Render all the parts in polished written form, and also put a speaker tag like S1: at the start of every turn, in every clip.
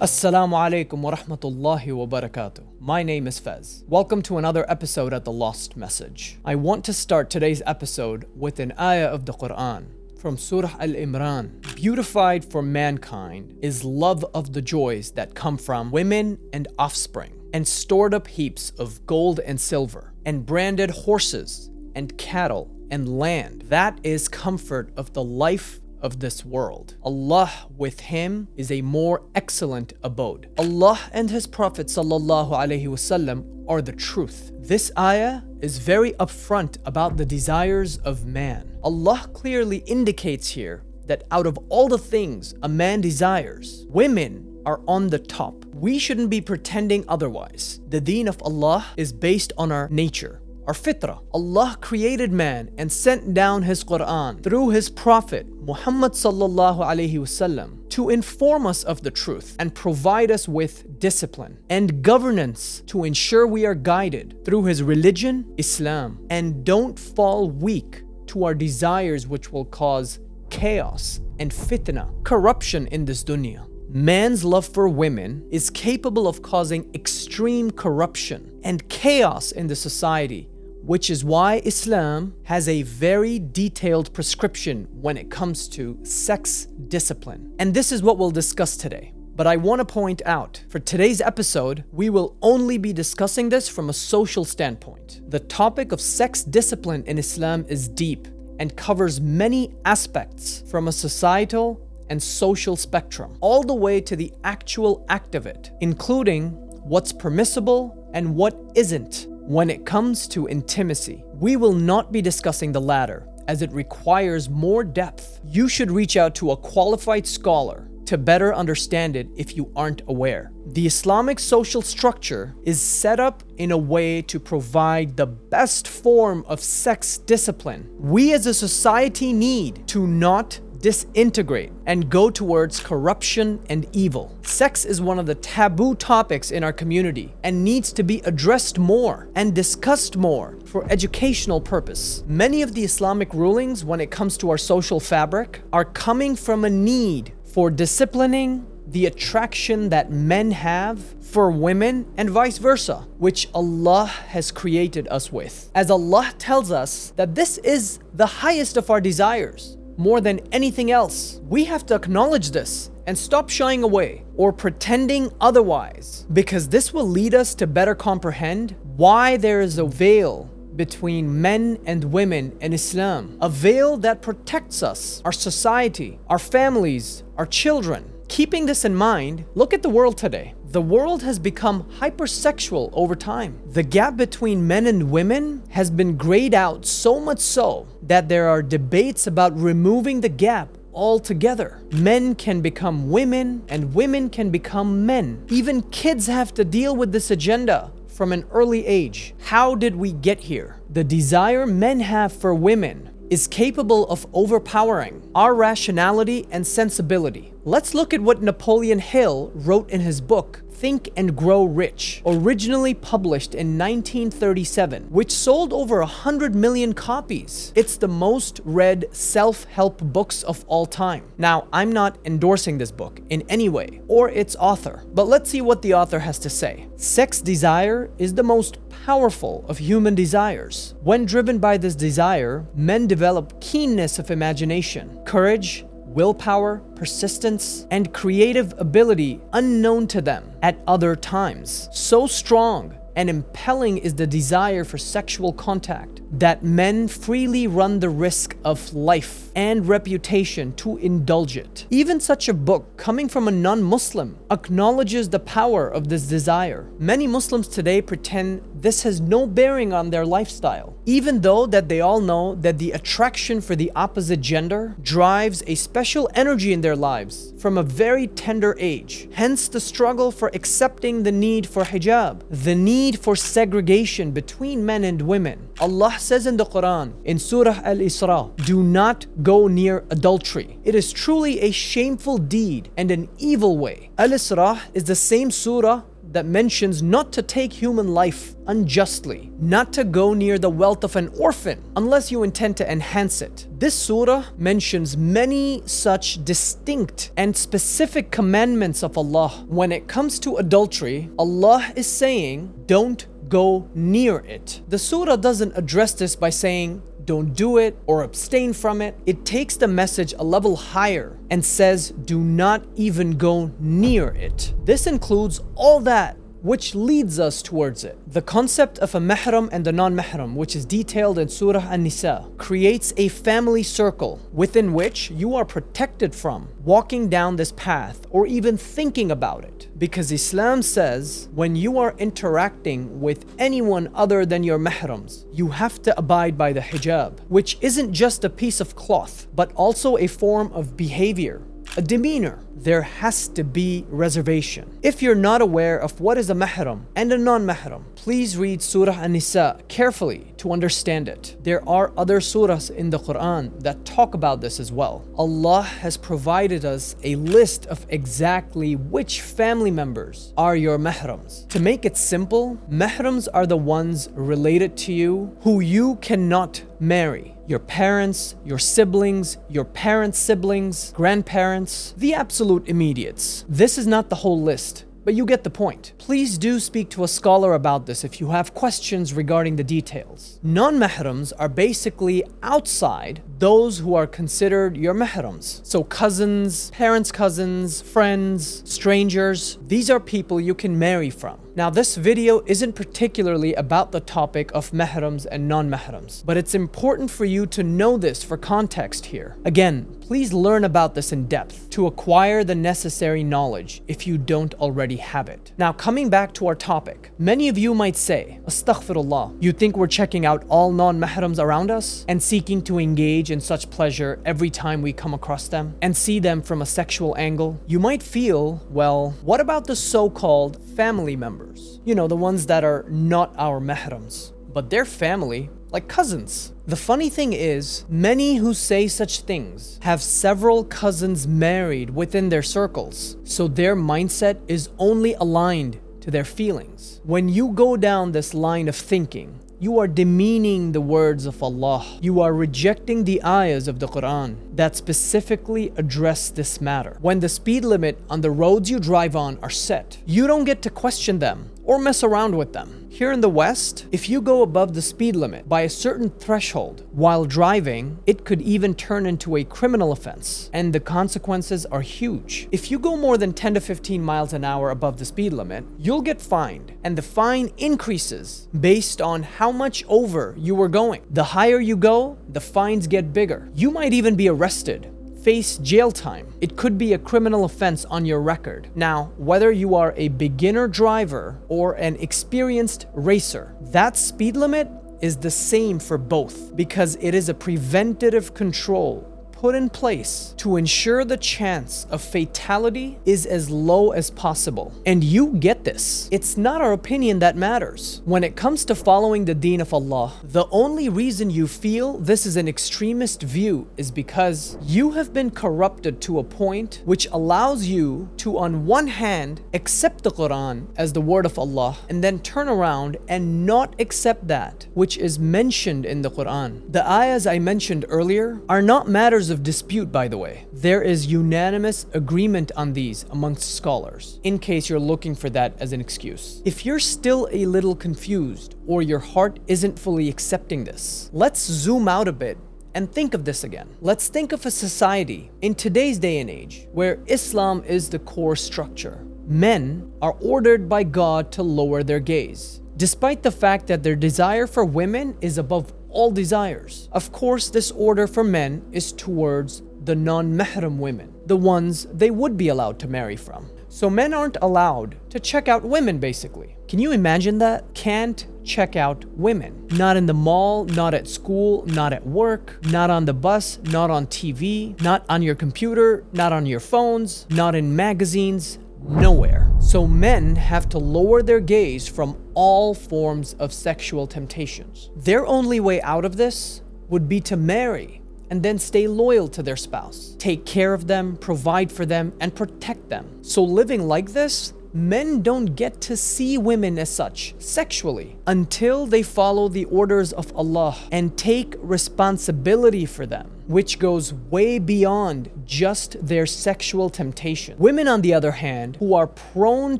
S1: Assalamu alaikum wa rahmatullahi wa barakatuh. My name is Fez. Welcome to another episode at The Lost Message. I want to start today's episode with an ayah of the Quran from Surah Al-Imran. Beautified for mankind is love of the joys that come from women and offspring, and stored up heaps of gold and silver, and branded horses and cattle and land. That is comfort of the life of this world. Allah with him is a more excellent abode. Allah and his Prophet sallallahu alaihi wasallam are the truth. This ayah is very upfront about the desires of man. Allah clearly indicates here that out of all the things a man desires, women are on the top. We shouldn't be pretending otherwise. The Deen of Allah is based on our nature, our fitra. Allah created man and sent down his Quran through his Prophet Muhammad sallallahu alaihi wasallam to inform us of the truth and provide us with discipline and governance to ensure we are guided through his religion, Islam, and don't fall weak to our desires, which will cause chaos and fitna, corruption in this dunya. Man's love for women is capable of causing extreme corruption and chaos in the society, which is why Islam has a very detailed prescription when it comes to sex discipline. And this is what we'll discuss today. But I want to point out, for today's episode, we will only be discussing this from a social standpoint. The topic of sex discipline in Islam is deep and covers many aspects from a societal and social spectrum, all the way to the actual act of it, including what's permissible and what isn't when it comes to intimacy. We will not be discussing the latter, as it requires more depth. You should reach out to a qualified scholar to better understand it if you aren't aware. The Islamic social structure is set up in a way to provide the best form of sex discipline. We as a society need to not disintegrate and go towards corruption and evil. Sex is one of the taboo topics in our community and needs to be addressed more and discussed more for educational purpose. Many of the Islamic rulings when it comes to our social fabric are coming from a need for disciplining the attraction that men have for women and vice versa, which Allah has created us with. As Allah tells us that this is the highest of our desires, more than anything else. We have to acknowledge this and stop shying away or pretending otherwise, because this will lead us to better comprehend why there is a veil between men and women in Islam. A veil that protects us, our society, our families, our children. Keeping this in mind, look at the world today. The world has become hypersexual over time. The gap between men and women has been grayed out so much so that there are debates about removing the gap altogether. Men can become women and women can become men. Even kids have to deal with this agenda from an early age. How did we get here? The desire men have for women is capable of overpowering our rationality and sensibility. Let's look at what Napoleon Hill wrote in his book, Think and Grow Rich, originally published in 1937, which sold over 100 million copies. It's the most read self-help books of all time. Now, I'm not endorsing this book in any way, or its author, but let's see what the author has to say. Sex desire is the most powerful of human desires. When driven by this desire, men develop keenness of imagination, courage, willpower, persistence, and creative ability unknown to them at other times. So strong and impelling is the desire for sexual contact that men freely run the risk of life and reputation to indulge it. Even such a book coming from a non-Muslim acknowledges the power of this desire. Many Muslims today pretend this has no bearing on their lifestyle, even though that they all know that the attraction for the opposite gender drives a special energy in their lives from a very tender age. Hence the struggle for accepting the need for hijab, the need for segregation between men and women. Allah says in the Quran, in Surah Al-Isra, do not go near adultery. It is truly a shameful deed and an evil way. Al-Isra is the same surah that mentions not to take human life unjustly, not to go near the wealth of an orphan unless you intend to enhance it. This surah mentions many such distinct and specific commandments of Allah. When it comes to adultery, Allah is saying, don't go near it. The surah doesn't address this by saying, don't do it or abstain from it. It takes the message a level higher and says, do not even go near it. This includes all that which leads us towards it. The concept of a mahram and a non-mahram, which is detailed in Surah An-Nisa, creates a family circle within which you are protected from walking down this path or even thinking about it. Because Islam says when you are interacting with anyone other than your mahrams, you have to abide by the hijab, which isn't just a piece of cloth, but also a form of behavior, a demeanor. There has to be reservation. If you're not aware of what is a mahram and a non-mahram, please read Surah An-Nisa carefully to understand it. There are other surahs in the Quran that talk about this as well. Allah has provided us a list of exactly which family members are your mahrams. To make it simple, mahrams are the ones related to you who you cannot marry. Your parents, your siblings, your parents' siblings, grandparents, the absolute immediates. This is not the whole list, but you get the point. Please do speak to a scholar about this if you have questions regarding the details. Non-mahrams are basically outside those who are considered your mahrams. So cousins, parents' cousins, friends, strangers, these are people you can marry from. Now, this video isn't particularly about the topic of mahrams and non-mahrams, but it's important for you to know this for context here. Again, please learn about this in depth to acquire the necessary knowledge if you don't already have it. Now, coming back to our topic, many of you might say, Astaghfirullah, you think we're checking out all non-mahrams around us and seeking to engage in such pleasure every time we come across them and see them from a sexual angle? You might feel, well, what about the so-called family members? You know, the ones that are not our mahrams, but they're family, like cousins. The funny thing is, many who say such things have several cousins married within their circles, so their mindset is only aligned to their feelings. When you go down this line of thinking, you are demeaning the words of Allah. You are rejecting the ayahs of the Quran that specifically address this matter. When the speed limit on the roads you drive on are set, you don't get to question them or mess around with them. Here in the West, if you go above the speed limit by a certain threshold while driving, it could even turn into a criminal offense, and the consequences are huge. If you go more than 10 to 15 miles an hour above the speed limit, you'll get fined, and the fine increases based on how much over you were going. The higher you go, the fines get bigger. You might even be arrested, face jail time. It could be a criminal offense on your record. Now, whether you are a beginner driver or an experienced racer, that speed limit is the same for both because it is a preventative control put in place to ensure the chance of fatality is as low as possible. And you get this. It's not our opinion that matters. When it comes to following the deen of Allah, the only reason you feel this is an extremist view is because you have been corrupted to a point which allows you to, on one hand, accept the Quran as the word of Allah and then turn around and not accept that which is mentioned in the Quran. The ayahs I mentioned earlier are not matters of dispute, by the way. There is unanimous agreement on these amongst scholars, in case you're looking for that as an excuse. If you're still a little confused or your heart isn't fully accepting this, let's zoom out a bit and think of this again. Let's think of a society in today's day and age where Islam is the core structure. Men are ordered by God to lower their gaze, despite the fact that their desire for women is above all desires. Of course, this order for men is towards the non-mahram women, the ones they would be allowed to marry from. So men aren't allowed to check out women, basically. Can you imagine that? Can't check out women. Not in the mall, not at school, not at work, not on the bus, not on TV, not on your computer, not on your phones, not in magazines, nowhere. So men have to lower their gaze from all forms of sexual temptations. Their only way out of this would be to marry and then stay loyal to their spouse, take care of them, provide for them, and protect them. So living like this men don't get to see women as such sexually until they follow the orders of Allah and take responsibility for them, which goes way beyond just their sexual temptation. Women, on the other hand, who are prone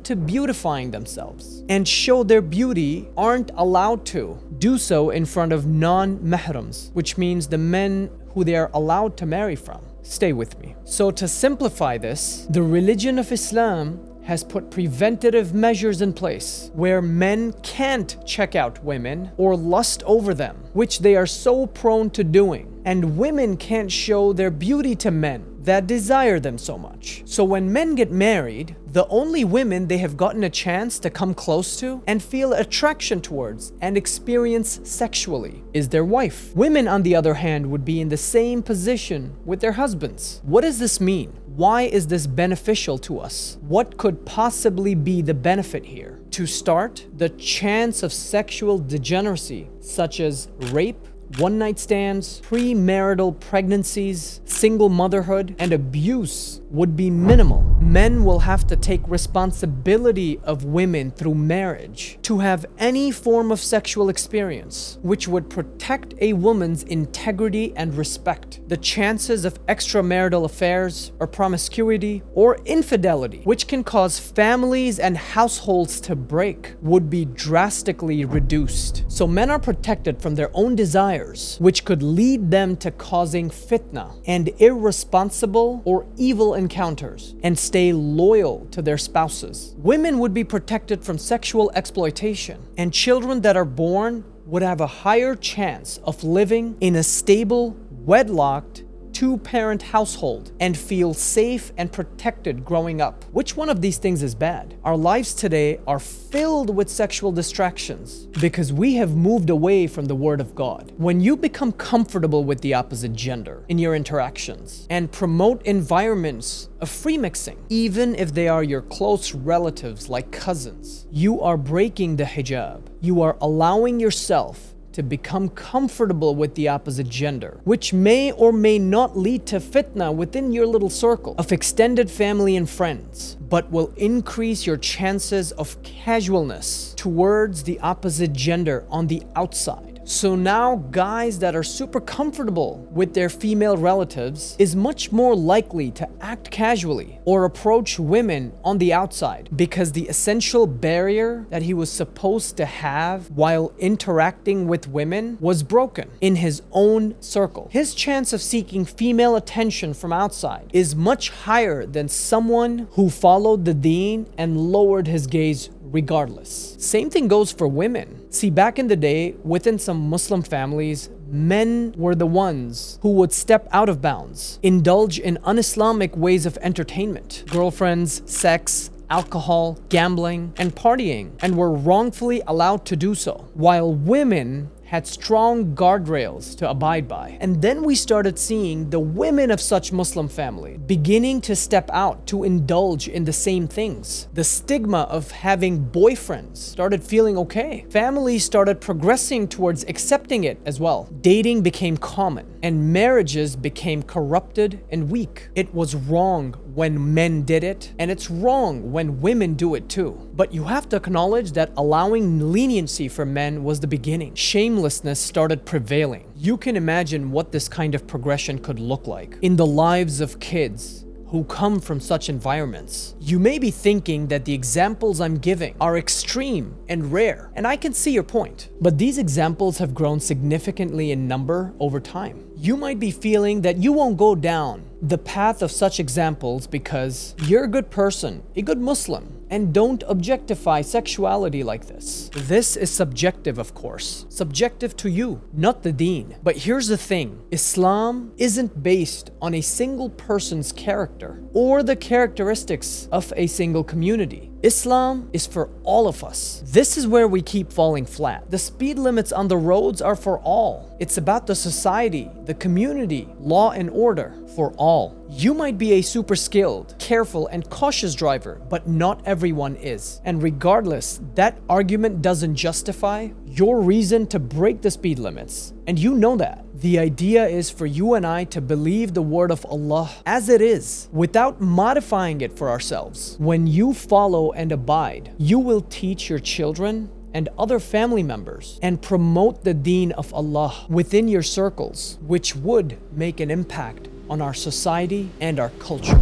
S1: to beautifying themselves and show their beauty, aren't allowed to do so in front of non-mahrams, which means the men who they are allowed to marry from. Stay with me. So to simplify this, the religion of Islam has put preventative measures in place where men can't check out women or lust over them, which they are so prone to doing. And women can't show their beauty to men that desire them so much. So when men get married, the only women they have gotten a chance to come close to and feel attraction towards and experience sexually is their wife. Women, on the other hand, would be in the same position with their husbands. What does this mean? Why is this beneficial to us? What could possibly be the benefit here? To start, the chance of sexual degeneracy, such as rape, one-night stands, premarital pregnancies, single motherhood, and abuse would be minimal. Men will have to take responsibility of women through marriage to have any form of sexual experience, which would protect a woman's integrity and respect. The chances of extramarital affairs or promiscuity or infidelity, which can cause families and households to break, would be drastically reduced. So men are protected from their own desires, which could lead them to causing fitna and irresponsible or evil encounters, and stay loyal to their spouses. Women would be protected from sexual exploitation, and children that are born would have a higher chance of living in a stable, wedlocked, two-parent household and feel safe and protected growing up. Which one of these things is bad? Our lives today are filled with sexual distractions because we have moved away from the Word of God. When you become comfortable with the opposite gender in your interactions and promote environments of free mixing, even if they are your close relatives like cousins, you are breaking the hijab. You are allowing yourself to become comfortable with the opposite gender, which may or may not lead to fitna within your little circle of extended family and friends, but will increase your chances of casualness towards the opposite gender on the outside. So now guys that are super comfortable with their female relatives is much more likely to act casually or approach women on the outside because the essential barrier that he was supposed to have while interacting with women was broken in his own circle. His chance of seeking female attention from outside is much higher than someone who followed the deen and lowered his gaze regardless. Same thing goes for women. See, back in the day, within some Muslim families, men were the ones who would step out of bounds, indulge in un-Islamic ways of entertainment, girlfriends, sex, alcohol, gambling, and partying, and were wrongfully allowed to do so, while women had strong guardrails to abide by. And then we started seeing the women of such Muslim family beginning to step out to indulge in the same things. The stigma of having boyfriends started feeling okay. Families started progressing towards accepting it as well. Dating became common and marriages became corrupted and weak. It was wrong when men did it, and it's wrong when women do it too. But you have to acknowledge that allowing leniency for men was the beginning. Shamelessness started prevailing. You can imagine what this kind of progression could look like in the lives of kids who come from such environments. You may be thinking that the examples I'm giving are extreme and rare, and I can see your point. But these examples have grown significantly in number over time. You might be feeling that you won't go down the path of such examples because you're a good person, a good Muslim, and don't objectify sexuality like this. This is subjective, of course. Subjective to you, not the deen. But here's the thing. Islam isn't based on a single person's character or the characteristics of a single community. Islam is for all of us. This is where we keep falling flat. The speed limits on the roads are for all. It's about the society, the community, law and order for all. You might be a super skilled, careful, and cautious driver, but not everyone is. And regardless, that argument doesn't justify your reason to break the speed limits. And you know that. The idea is for you and I to believe the word of Allah as it is, without modifying it for ourselves. When you follow and abide, you will teach your children and other family members and promote the deen of Allah within your circles, which would make an impact on our society and our culture.